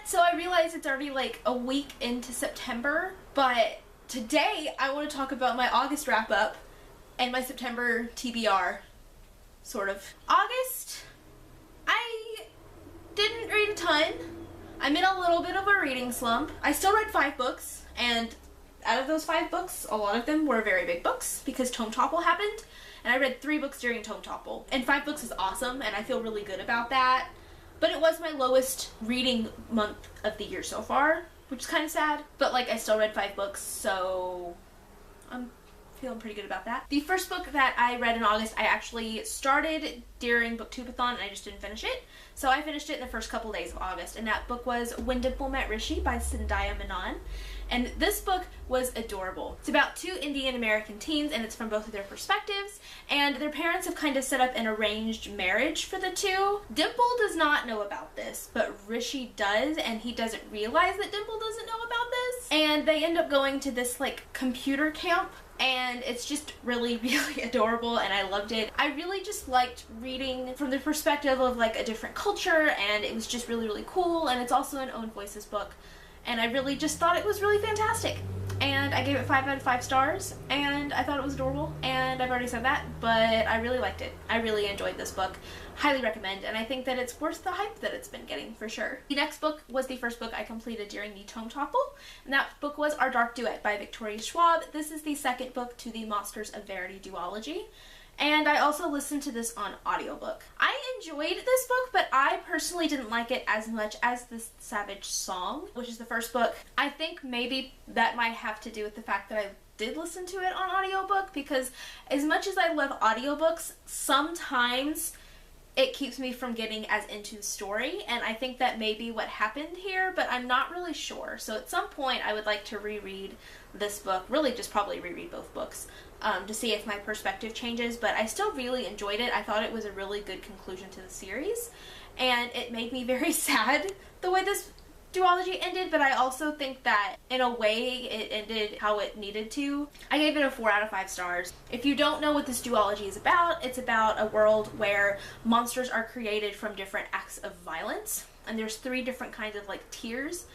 So I realize it's already like a week into September, but today I want to talk about my August wrap-up and my September TBR, sort of. August, I didn't read a ton. I'm in a little bit of a reading slump. I still read 5 books, and out of those 5 books, a lot of them were very big books because Tome Topple happened, and I read 3 books during Tome Topple. And 5 books is awesome, and I feel really good about that. But it was my lowest reading month of the year so far, which is kind of sad. But like, I still read 5 books, so I'm feeling pretty good about that. The first book that I read in August, I actually started during BookTubeathon and I just didn't finish it. So I finished it in the first couple days of August, and that book was When Dimple Met Rishi by Zendaya Menon. And this book was adorable. It's about 2 Indian American teens, and it's from both of their perspectives, and their parents have kind of set up an arranged marriage for the 2. Dimple does not know about this, but Rishi does, and he doesn't realize that Dimple doesn't know about this. And they end up going to this like computer camp, and it's just really, really adorable, and I loved it. I really just liked reading from the perspective of like a different culture, and it was just really, really cool, and it's also an Own Voices book. And I really just thought it was really fantastic. And I gave it 5 out of 5 stars, and I thought it was adorable, and I've already said that, but I really liked it. I really enjoyed this book. Highly recommend, and I think that it's worth the hype that it's been getting, for sure. The next book was the first book I completed during the Tome Topple, and that book was Our Dark Duet by Victoria Schwab. This is the second book to the Monsters of Verity duology. And I also listened to this on audiobook. I enjoyed this book, but I personally didn't like it as much as the Savage Song, which is the first book. I think maybe that might have to do with the fact that I did listen to it on audiobook, because as much as I love audiobooks, sometimes it keeps me from getting as into the story, and I think that may be what happened here, but I'm not really sure. So at some point I would like to reread this book, really just probably reread both books, to see if my perspective changes, but I still really enjoyed it. I thought it was a really good conclusion to the series, and it made me very sad the way this duology ended, but I also think that in a way it ended how it needed to. I gave it a 4 out of 5 stars. If you don't know what this duology is about, it's about a world where monsters are created from different acts of violence, and there's 3 different kinds of like tiers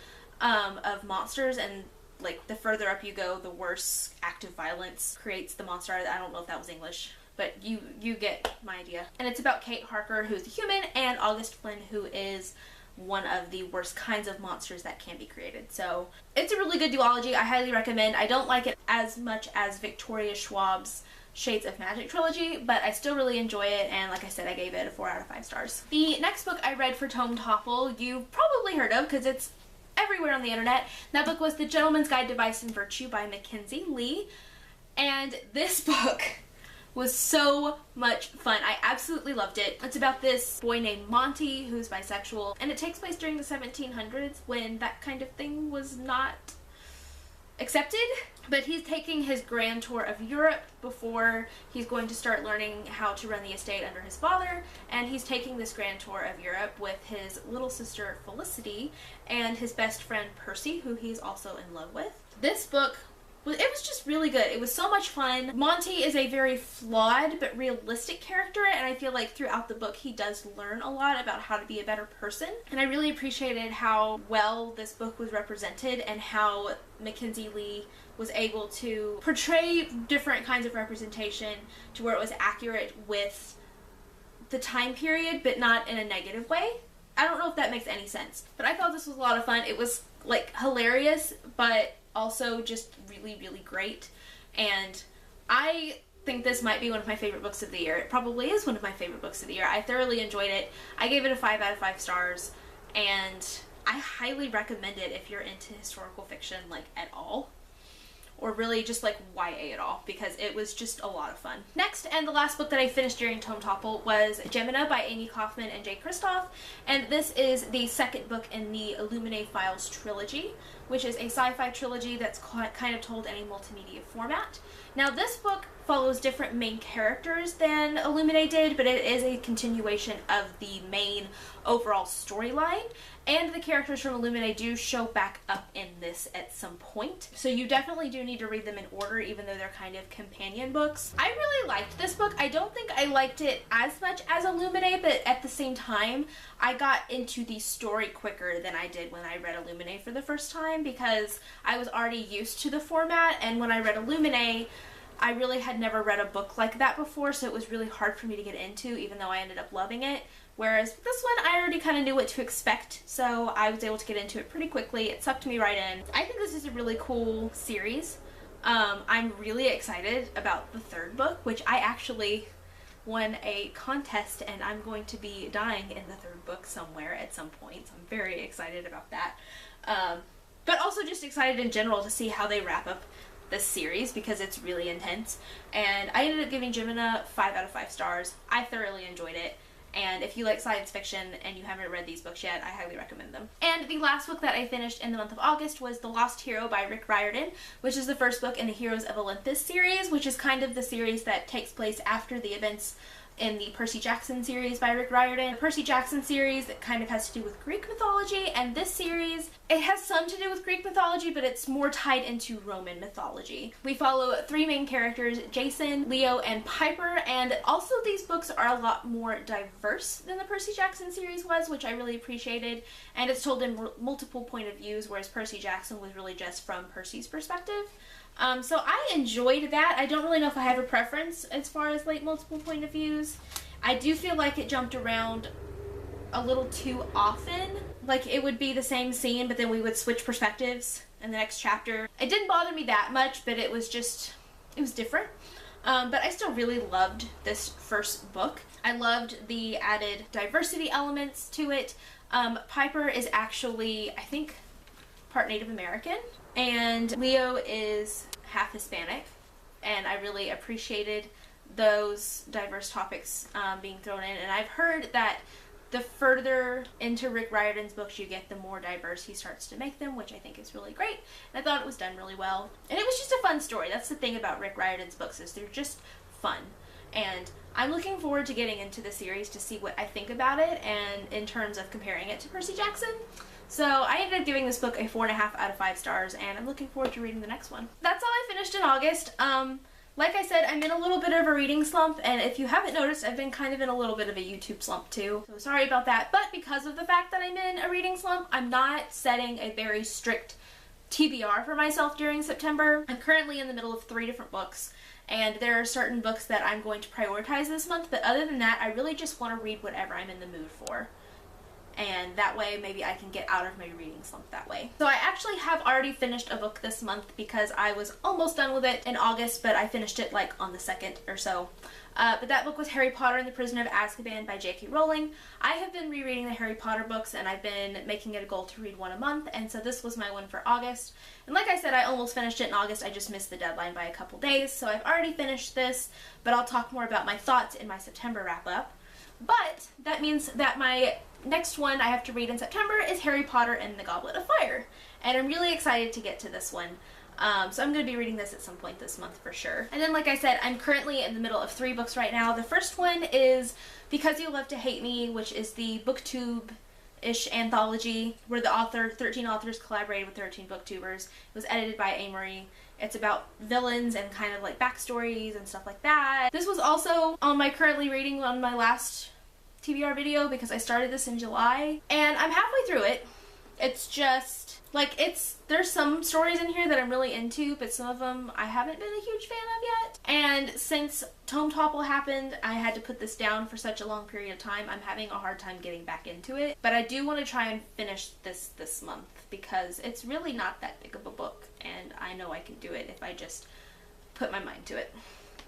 of monsters, and like the further up you go, the worse act of violence creates the monster. I don't know if that was English, but you get my idea. And it's about Kate Harker, who's a human, and August Flynn, who is one of the worst kinds of monsters that can be created. So it's a really good duology. I highly recommend. I don't like it as much as Victoria Schwab's Shades of Magic trilogy, but I still really enjoy it, and like I said, I gave it a 4 out of 5 stars. The next book I read for Tome Topple, you've probably heard of because it's everywhere on the internet. That book was The Gentleman's Guide to Vice and Virtue by Mackenzie Lee, and this book was so much fun. I absolutely loved it. It's about this boy named Monty who's bisexual, and it takes place during the 1700s when that kind of thing was not accepted. But he's taking his grand tour of Europe before he's going to start learning how to run the estate under his father, and he's taking this grand tour of Europe with his little sister Felicity and his best friend Percy, who he's also in love with. This book, it was just really good. It was so much fun. Monty is a very flawed but realistic character, and I feel like throughout the book he does learn a lot about how to be a better person. And I really appreciated how well this book was represented and how Mackenzie Lee was able to portray different kinds of representation to where it was accurate with the time period, but not in a negative way. I don't know if that makes any sense, but I thought this was a lot of fun. It was like hilarious, but also just really, really great, and I think this might be one of my favorite books of the year. It probably is one of my favorite books of the year. I thoroughly enjoyed it. I gave it a 5 out of 5 stars, and I highly recommend it if you're into historical fiction like at all, or really just like YA at all, because it was just a lot of fun. Next, and the last book that I finished during Tome Topple, was Gemina by Amy Kaufman and Jay Kristoff, and this is the second book in the Illuminae Files trilogy, which is a sci-fi trilogy that's kind of told in a multimedia format. Now this book follows different main characters than Illuminae did, but it is a continuation of the main overall storyline, and the characters from Illuminae do show back up in this at some point. So you definitely do need to read them in order, even though they're kind of companion books. I really liked this book. I don't think I liked it as much as Illuminae, but at the same time, I got into the story quicker than I did when I read Illuminae for the first time, because I was already used to the format, and when I read Illuminae, I really had never read a book like that before, so it was really hard for me to get into, even though I ended up loving it. Whereas this one, I already kind of knew what to expect, so I was able to get into it pretty quickly. It sucked me right in. I think this is a really cool series. I'm really excited about the third book, which I actually won a contest, and I'm going to be dying in the third book somewhere at some point, so I'm very excited about that. But also just excited in general to see how they wrap up this series, because it's really intense. And I ended up giving Gemina 5 out of 5 stars. I thoroughly enjoyed it. And if you like science fiction and you haven't read these books yet, I highly recommend them. And the last book that I finished in the month of August was The Lost Hero by Rick Riordan, which is the first book in the Heroes of Olympus series, which is kind of the series that takes place after the events in the Percy Jackson series by Rick Riordan. The Percy Jackson series, it kind of has to do with Greek mythology, and this series, it has some to do with Greek mythology, but it's more tied into Roman mythology. We follow 3 main characters, Jason, Leo, and Piper, and also these books are a lot more diverse than the Percy Jackson series was, which I really appreciated, and it's told in multiple point of views, whereas Percy Jackson was really just from Percy's perspective. So I enjoyed that. I don't really know if I have a preference as far as like multiple point of views. I do feel like it jumped around a little too often. Like it would be the same scene, but then we would switch perspectives in the next chapter. It didn't bother me that much, but it was different. But I still really loved this first book. I loved the added diversity elements to it. Piper is actually, I think, part Native American, and Leo is half Hispanic, and I really appreciated those diverse topics being thrown in. And I've heard that the further into Rick Riordan's books you get, the more diverse he starts to make them, which I think is really great, and I thought it was done really well. And it was just a fun story. That's the thing about Rick Riordan's books, is they're just fun. And I'm looking forward to getting into the series to see what I think about it, and in terms of comparing it to Percy Jackson. So I ended up giving this book a 4.5 out of 5 stars, and I'm looking forward to reading the next one. That's all I finished in August. Like I said, I'm in a little bit of a reading slump, and if you haven't noticed, I've been kind of in a little bit of a YouTube slump too. So sorry about that, but because of the fact that I'm in a reading slump, I'm not setting a very strict TBR for myself during September. I'm currently in the middle of 3 different books, and there are certain books that I'm going to prioritize this month, but other than that, I really just want to read whatever I'm in the mood for. And that way maybe I can get out of my reading slump that way. So I actually have already finished a book this month, because I was almost done with it in August, but I finished it like on the 2nd or so. But that book was Harry Potter and the Prisoner of Azkaban by J.K. Rowling. I have been rereading the Harry Potter books, and I've been making it a goal to read one a month, and so this was my one for August. And like I said, I almost finished it in August. I just missed the deadline by a couple days, so I've already finished this, but I'll talk more about my thoughts in my September wrap-up. But that means that my next one I have to read in September is Harry Potter and the Goblet of Fire, and I'm really excited to get to this one. So I'm going to be reading this at some point this month for sure. And then, like I said, I'm currently in the middle of 3 books right now. The first one is Because You Love to Hate Me, which is the BookTube-ish anthology where the 13 authors collaborated with 13 booktubers. It was edited by Amory. It's about villains and kind of like backstories and stuff like that. This was also on my currently reading on my last TBR video, because I started this in July, and I'm halfway through it. It's just, like, there's some stories in here that I'm really into, but some of them I haven't been a huge fan of yet. And since Tome Topple happened, I had to put this down for such a long period of time. I'm having a hard time getting back into it. But I do want to try and finish this month, because it's really not that big of a book, and I know I can do it if I just put my mind to it.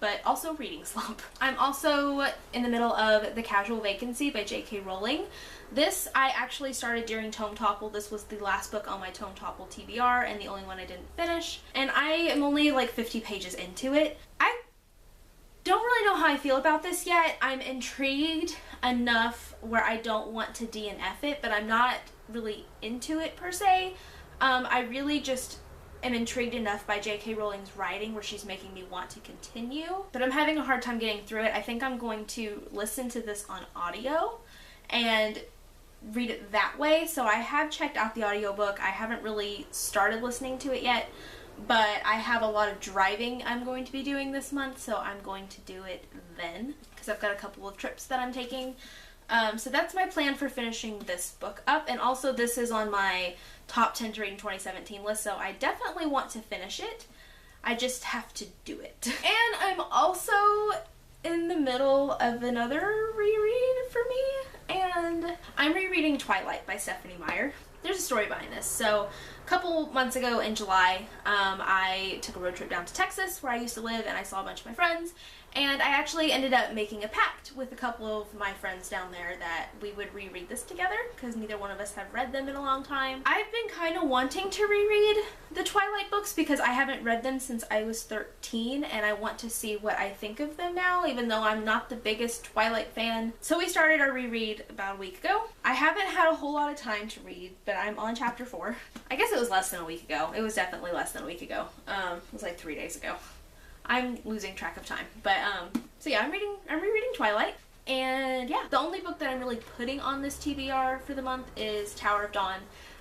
But also reading slump. I'm also in the middle of The Casual Vacancy by J.K. Rowling. This I actually started during Tome Topple. This was the last book on my Tome Topple TBR and the only one I didn't finish. And I am only like 50 pages into it. I don't really know how I feel about this yet. I'm intrigued enough where I don't want to DNF it, but I'm not really into it per se. I really just am intrigued enough by J.K. Rowling's writing where she's making me want to continue, but I'm having a hard time getting through it. I think I'm going to listen to this on audio and read it that way. So I have checked out the audiobook. I haven't really started listening to it yet, but I have a lot of driving I'm going to be doing this month, so I'm going to do it then because I've got a couple of trips that I'm taking. So that's my plan for finishing this book up, and also this is on my top 10 to read in 2017 list, so I definitely want to finish it. I just have to do it. And I'm also in the middle of another reread for me, and I'm rereading Twilight by Stephanie Meyer. There's a story behind this. So a couple months ago in July, I took a road trip down to Texas where I used to live, and I saw a bunch of my friends, and I actually ended up making a pact with a couple of my friends down there that we would reread this together because neither one of us have read them in a long time. I've been kind of wanting to reread the Twilight books because I haven't read them since I was 13, and I want to see what I think of them now, even though I'm not the biggest Twilight fan. So we started our reread about a week ago. I haven't had a whole lot of time to read, but I'm on chapter 4. I guess it was less than a week ago. It was definitely less than a week ago. It was like 3 days ago. I'm losing track of time, but so yeah, I'm rereading Twilight, and yeah, the only book that I'm really putting on this TBR for the month is Tower of Dawn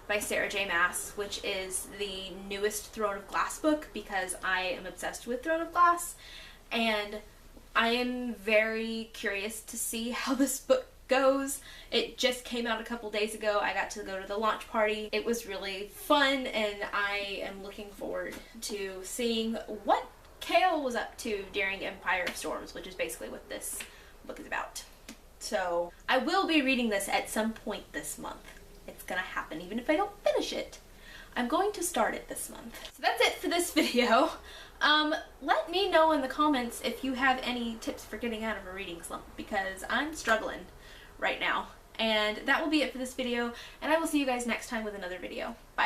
by Sarah J. Maas, which is the newest Throne of Glass book because I am obsessed with Throne of Glass, and I am very curious to see how this book goes. It just came out a couple days ago. I got to go to the launch party. It was really fun, and I am looking forward to seeing what Kale was up to during Empire of Storms, which is basically what this book is about. So I will be reading this at some point this month. It's gonna happen even if I don't finish it. I'm going to start it this month. So that's it for this video. Let me know in the comments if you have any tips for getting out of a reading slump, because I'm struggling right now. And that will be it for this video, and I will see you guys next time with another video. Bye.